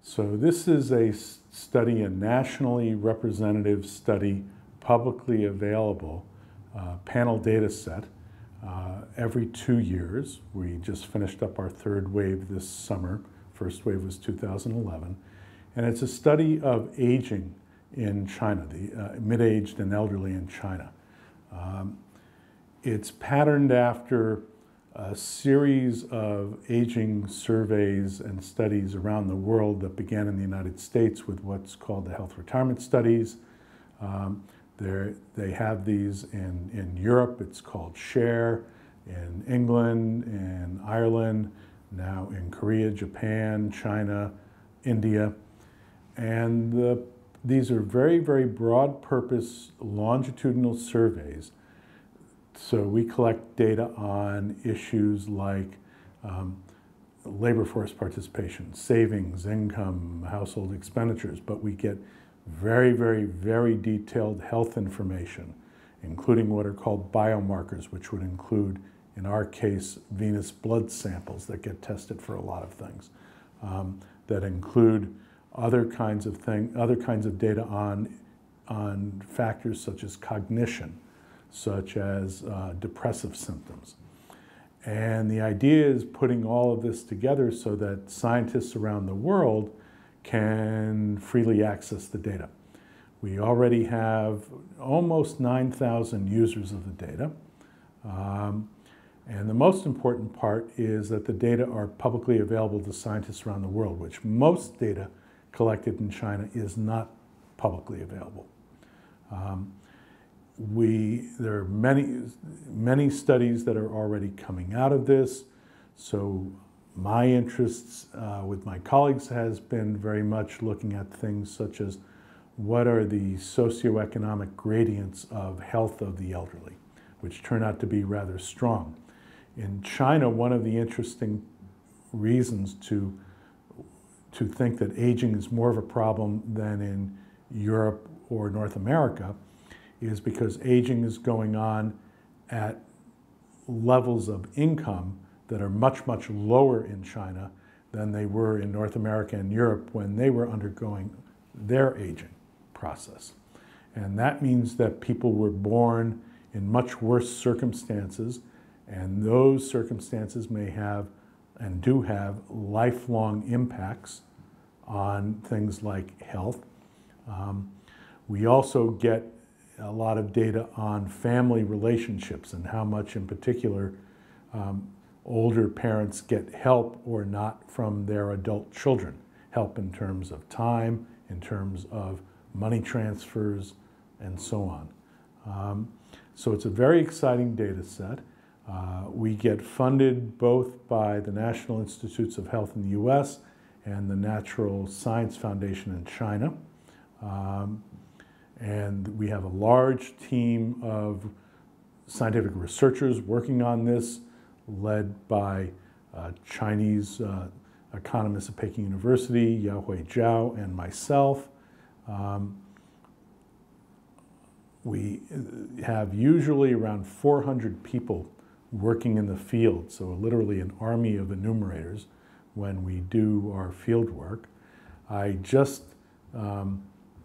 So this is a study, a nationally representative study, publicly available, panel data set every 2 years. We just finished up our third wave this summer. First wave was 2011. And it's a study of aging in China, the mid-aged and elderly in China. It's patterned after a series of aging surveys and studies around the world that began in the United States with what's called the health retirement studies. They have these in Europe. It's called SHARE, in England, in Ireland, now in Korea, Japan, China, India. And these are very, very broad purpose longitudinal surveys. So we collect data on issues like labor force participation, savings, income, household expenditures, but we get very, very, very detailed health information, including what are called biomarkers, which would include, in our case, venous blood samples that get tested for a lot of things, that include other kinds of data on factors such as cognition, such as depressive symptoms. And the idea is putting all of this together so that scientists around the world can freely access the data. We already have almost 9,000 users of the data. And the most important part is that the data are publicly available to scientists around the world, which most data collected in China is not publicly available. There are many studies that are already coming out of this. So my interests with my colleagues has been very much looking at things such as what are the socioeconomic gradients of health of the elderly, which turn out to be rather strong. In China, one of the interesting reasons to think that aging is more of a problem than in Europe or North America is because aging is going on at levels of income that are much, much lower in China than they were in North America and Europe when they were undergoing their aging process. And that means that people were born in much worse circumstances, and those circumstances may have and do have lifelong impacts on things like health. We also get a lot of data on family relationships and how much in particular older parents get help or not from their adult children. Help in terms of time, in terms of money transfers, and so on. So it's a very exciting data set. We get funded both by the National Institutes of Health in the US and the Natural Science Foundation in China. And we have a large team of scientific researchers working on this, led by Chinese economists at Peking University, Yaohui Zhao, and myself. We have usually around 400 people working in the field, so literally an army of enumerators when we do our field work. I just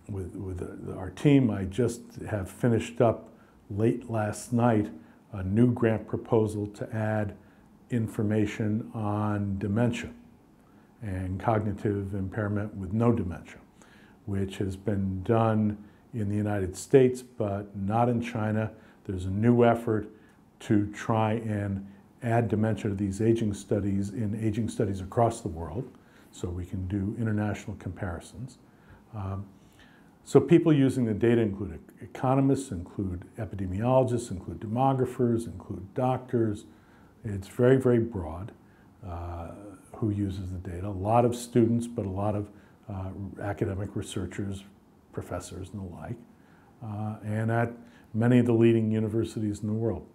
with our team, I just have finished up late last night a new grant proposal to add information on dementia and cognitive impairment with no dementia, which has been done in the United States, but not in China. There's a new effort to try and add dementia to these aging studies in aging studies across the world, so we can do international comparisons. So people using the data include economists, include epidemiologists, include demographers, include doctors. It's very, very broad who uses the data. A lot of students, but a lot of academic researchers, professors, and the like, and at many of the leading universities in the world.